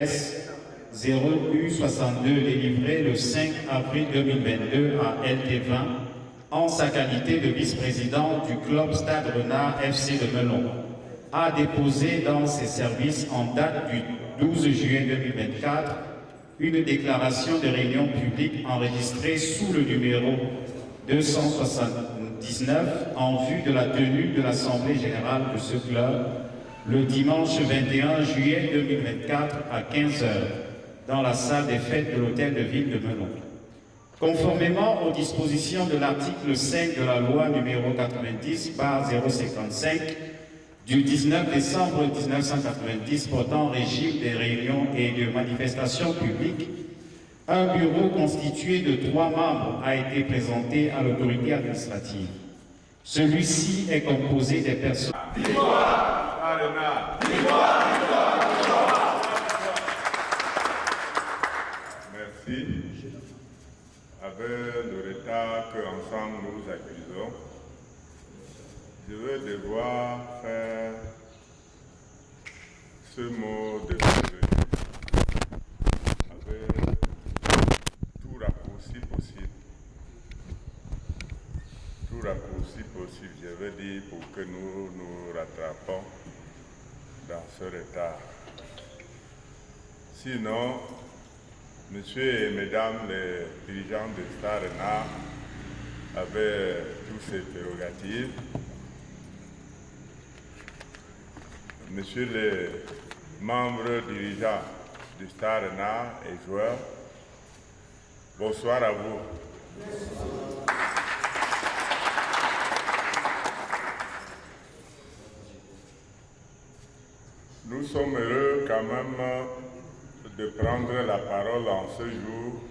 0U62 délivré le 5 avril 2022 à LT20 en sa qualité de vice-président du club Stade Renard FC de Melon, a déposé dans ses services en date du 12 juillet 2024 une déclaration de réunion publique enregistrée sous le numéro 279 en vue de la tenue de l'Assemblée générale de ce club le dimanche 21 juillet 2024 à 15 h dans la salle des fêtes de l'hôtel de ville de Melon. Conformément aux dispositions de l'article 5 de la loi numéro 90/055 du 19 décembre 1990 portant régime des réunions et de manifestations publiques, un bureau constitué de 3 membres a été présenté à l'autorité administrative. Celui-ci est composé des personnes... Merci. Avec le retard qu'ensemble nous accusons, je vais devoir faire ce mot de bienvenue avec tout raccourci possible. Tout raccourci possible, je veux dire, pour que nous nous rattrapons dans ce retard. Sinon, Messieurs et Mesdames les dirigeants de Stade Renard avaient toutes ces prérogatives. Messieurs les membres dirigeants du Stade Renard et joueurs, bonsoir à vous. Nous sommes heureux quand même de prendre la parole en ce jour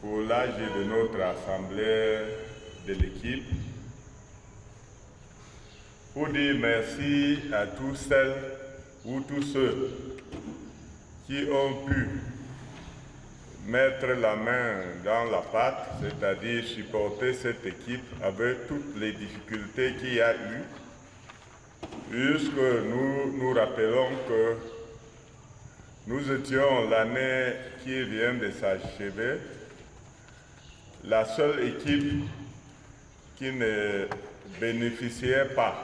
pour l'âge de notre assemblée de l'équipe, pour dire merci à tous celles ou tous ceux qui ont pu mettre la main dans la pâte, c'est-à-dire supporter cette équipe avec toutes les difficultés qu'il y a eu, puisque nous rappelons que nous étions l'année qui vient de s'achever, la seule équipe qui ne bénéficiait pas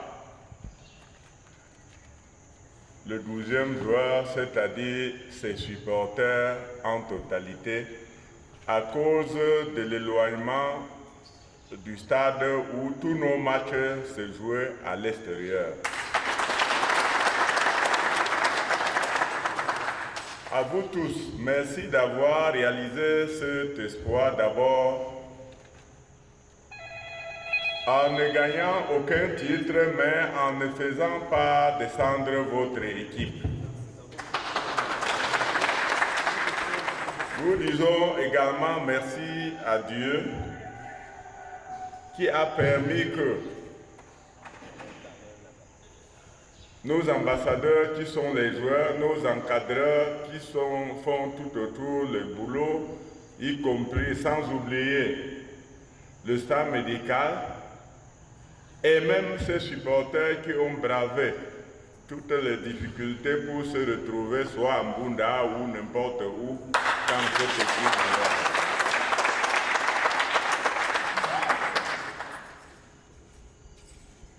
le 12e joueur, c'est-à-dire ses supporters en totalité, à cause de l'éloignement du stade où tous nos matchs se jouaient à l'extérieur. À vous tous, merci d'avoir réalisé cet espoir d'abord en ne gagnant aucun titre, mais en ne faisant pas descendre votre équipe. Nous disons également merci à Dieu qui a permis que nos ambassadeurs qui sont les joueurs, nos encadreurs qui font tout autour le boulot, y compris sans oublier le staff médical et même ces supporters qui ont bravé toutes les difficultés pour se retrouver soit à Mbunda ou n'importe où dans cette équipe.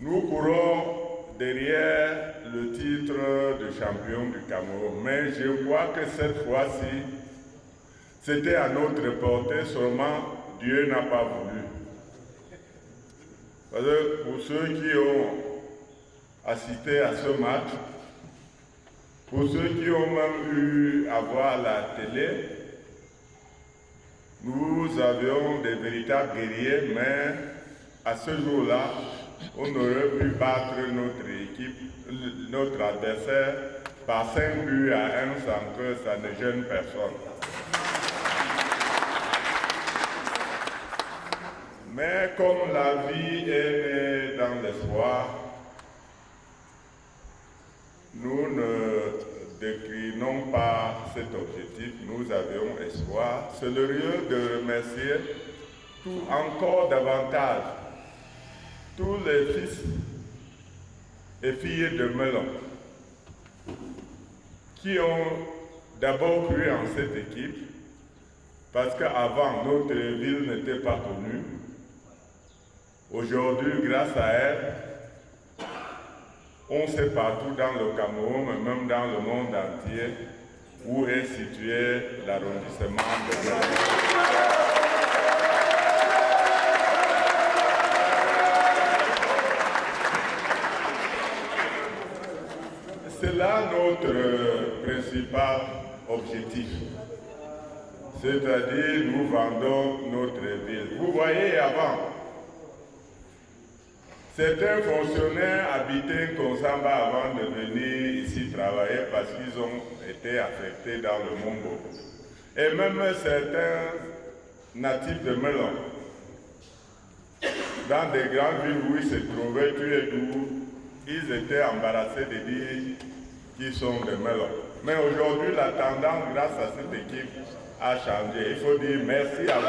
Nous courons derrière le titre de champion du Cameroun. Mais je crois que cette fois-ci, c'était à notre portée, seulement Dieu n'a pas voulu. Parce que pour ceux qui ont assisté à ce match, pour ceux qui ont même eu à voir la télé, nous avions des véritables guerriers, mais à ce jour-là, on aurait pu battre notre équipe, notre adversaire, par 5 buts à 1 sans que ça ne gêne personne. Mais comme la vie est née dans l'espoir, nous ne déclinons pas cet objectif, nous avions espoir. C'est le lieu de remercier encore davantage tous les fils et filles de Melon qui ont d'abord cru en cette équipe, parce qu'avant, notre ville n'était pas connue. Aujourd'hui, grâce à elle, on sait partout dans le Cameroun, mais même dans le monde entier, où est situé l'arrondissement de Melon. C'est là notre principal objectif, c'est-à-dire nous vendons notre ville. Vous voyez avant, certains fonctionnaires habitaient Konsamba avant de venir ici travailler parce qu'ils ont été affectés dans le Mongo. Et même certains natifs de Melon, dans des grandes villes où ils se trouvaient, tu es d'où, ils étaient embarrassés de dire qu'ils sont de Melon. Mais aujourd'hui, la tendance, grâce à cette équipe, a changé. Il faut dire merci à vous.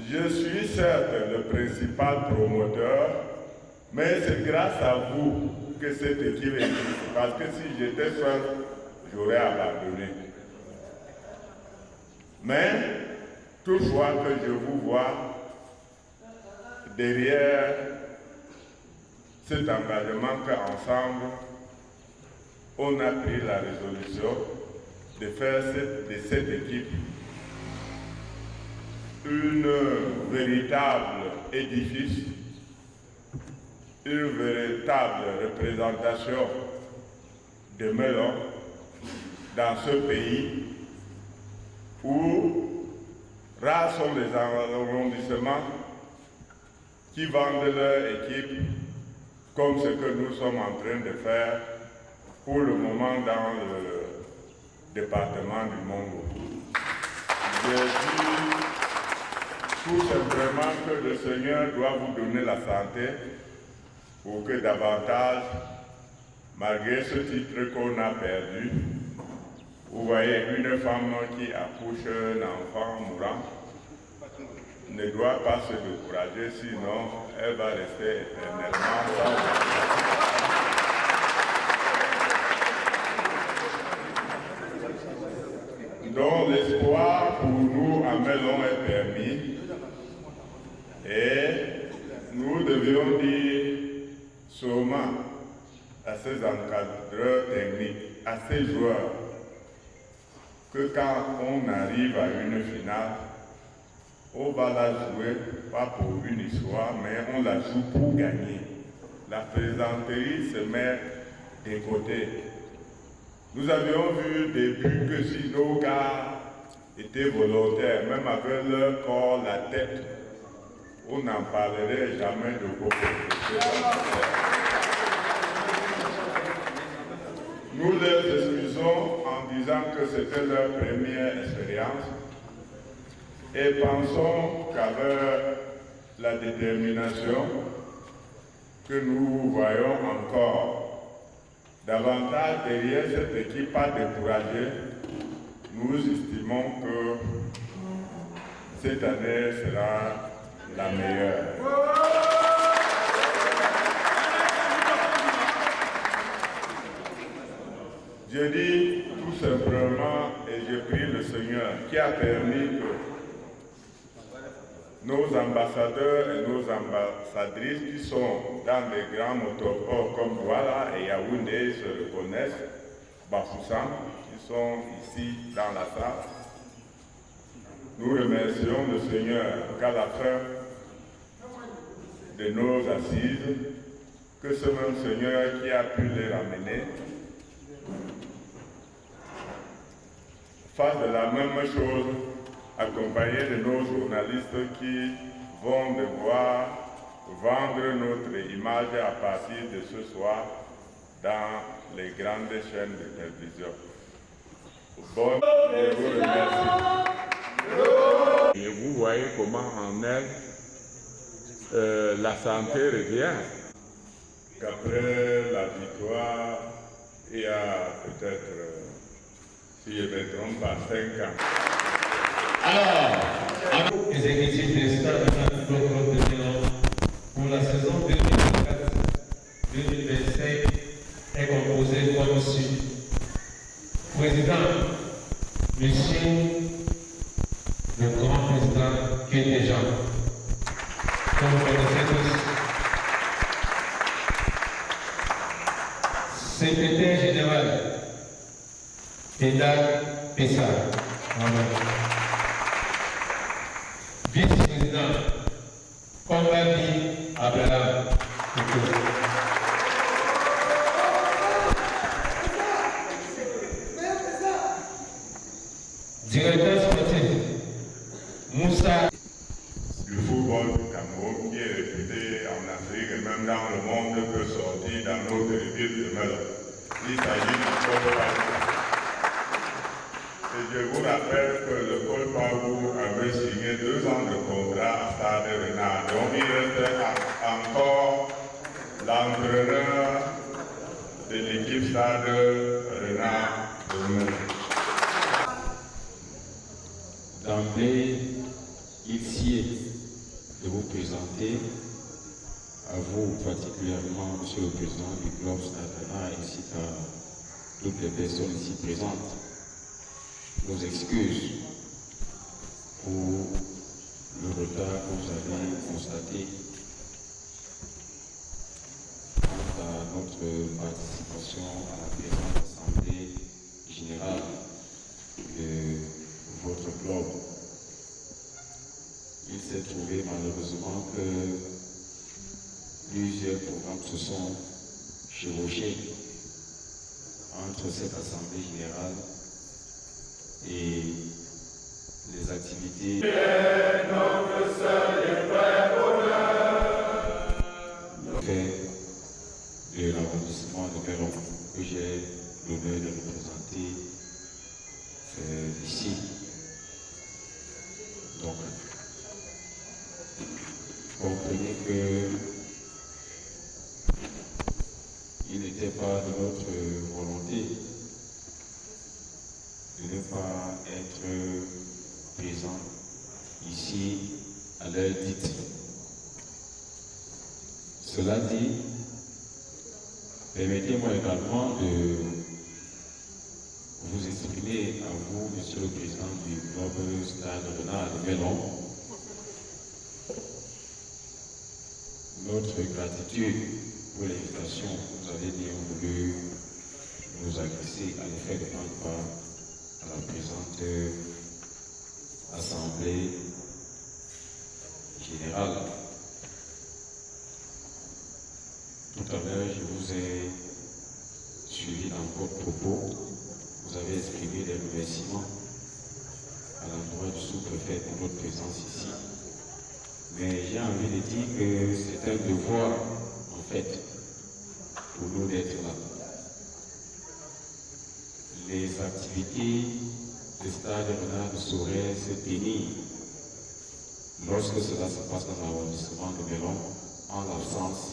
Je suis certes le principal promoteur, mais c'est grâce à vous que cette équipe existe. Parce que si j'étais seul, j'aurais abandonné. Mais toutefois que je vous vois derrière cet engagement qu'ensemble, on a pris la résolution de faire de cette équipe une véritable édifice, une véritable représentation de Melon dans ce pays où rares sont les arrondissements qui vendent leur équipe comme ce que nous sommes en train de faire pour le moment dans le département du Mongo. Je dis tout simplement que le Seigneur doit vous donner la santé pour que davantage, malgré ce titre qu'on a perdu, vous voyez une femme qui accouche un enfant mourant ne doit pas se décourager, sinon elle va rester éternellement sans enfant. Donc l'espoir pour nous à Melon est permis et nous devions dire seulement à ces encadreurs techniques, à ces joueurs, que quand on arrive à une finale, on va la jouer pas pour une histoire, mais on la joue pour gagner. La plaisanterie se met de côté. Nous avions vu au début que si nos gars étaient volontaires, même avec leur corps, la tête, on n'en parlerait jamais de compétition. Nous les excusons en disant que c'était leur première expérience et pensons qu'avec la détermination que nous voyons encore davantage derrière cette équipe pas découragée, nous estimons que cette année sera la meilleure. Je dis tout simplement, et je prie le Seigneur qui a permis que nos ambassadeurs et nos ambassadrices qui sont dans les grands métropoles comme Douala et Yaoundé se reconnaissent, Bafoussam, qui sont ici dans la salle. Nous remercions le Seigneur qu'à la fin de nos assises, que ce même Seigneur qui a pu les ramener fasse de la même chose, accompagné de nos journalistes qui vont devoir vendre notre image à partir de ce soir dans les grandes chaînes de télévision. Bonne et vous remercie. Et vous voyez comment en elle, la santé revient. Qu'après la victoire, il y a peut-être, si je me trompe pas, 5 ans. Alors, exécutif des stades de pour la saison 2024-2025 est composée comme suit. Président, Monsieur le grand président Kétéjean, comme vous connaissez tous. Secrétaire général, Pédal Pessar. Vice-président, Kombali Abraham. Directeur sportif, Moussa. Le football du Cameroun, qui est réputé en Afrique et même dans le monde, peut sortir dans notre ville de Melon. Il s'agit du Col Pavou. Et je vous rappelle que le Col Pavou avait signé 2 ans de contrat à Stade Renard. Donc il reste encore l'entraîneur de l'équipe Stade Renard de Melon. D'emblée, il sied de vous présenter, à vous particulièrement, Monsieur le Président du Club Stade Renard, ainsi qu'à toutes les personnes ici présentes, nos excuses pour le retard que vous avez constaté quant à notre participation à la présente Assemblée générale de votre club. Il s'est trouvé malheureusement que plusieurs programmes se sont chevauchés entre cette Assemblée générale et les activités de l'arrondissement de Melon que j'ai l'honneur de représenter ici. Donc, comprenez que il n'était pas de notre volonté de ne pas être présent ici à l'heure dite. Cela dit, permettez-moi également de vous exprimer à vous, Monsieur le Président du Club Stade Renard de Melon, notre gratitude pour l'invitation que vous avez bien voulu nous adresser à l'effet de prendre part à la présente Assemblée générale. Tout à l'heure, je vous ai suivi dans votre propos. Vous avez exprimé des remerciements à l'endroit du sous-préfet pour votre présence ici. Mais j'ai envie de dire que c'est un devoir, en fait, pour nous d'être là. Les activités du Stade Renard ne sauraient se tenir lorsque cela se passe dans l'arrondissement de Melon en l'absence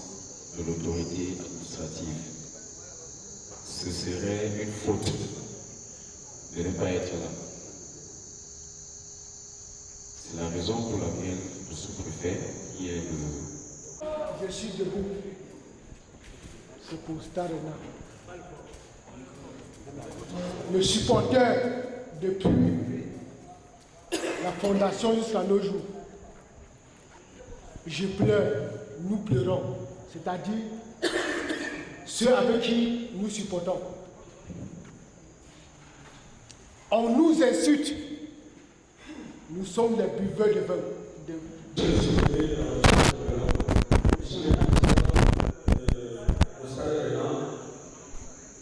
de l'autorité administrative. Ce serait une faute de ne pas être là. C'est la raison pour laquelle le sous-préfet, qui est le... Je suis debout. C'est pour Stade Renard. Le supporter depuis la fondation jusqu'à nos jours. Je pleure, nous pleurons. C'est-à-dire ceux avec qui nous supportons. On nous insulte. Nous sommes des buveurs de vin.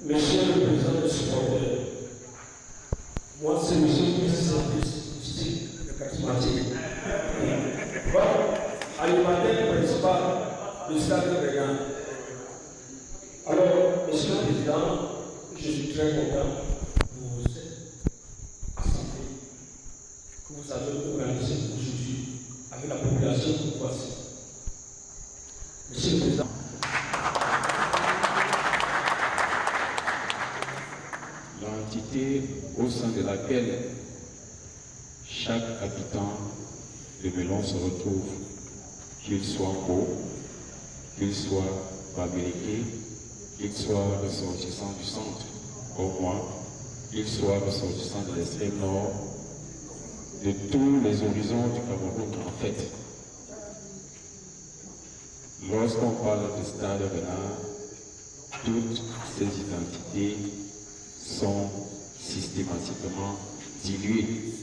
Monsieur le Président des supporters, moi c'est monsieur le Président charismatique. Voilà, animateur principal du Stade Renard. Alors, Monsieur le Président, je suis très content de cette assemblée que vous avez organisée aujourd'hui avec la population de Poissy. Monsieur le Président. L'entité au sein de laquelle chaque habitant de Melon se retrouve, qu'il soit beau qu'ils soient bamileke, qu'ils soient ressortissants du centre, comme moi, qu'ils soient ressortissants de l'extrême nord, de tous les horizons du Cameroun en fait. Lorsqu'on parle de Stade Renard, toutes ces identités sont systématiquement diluées.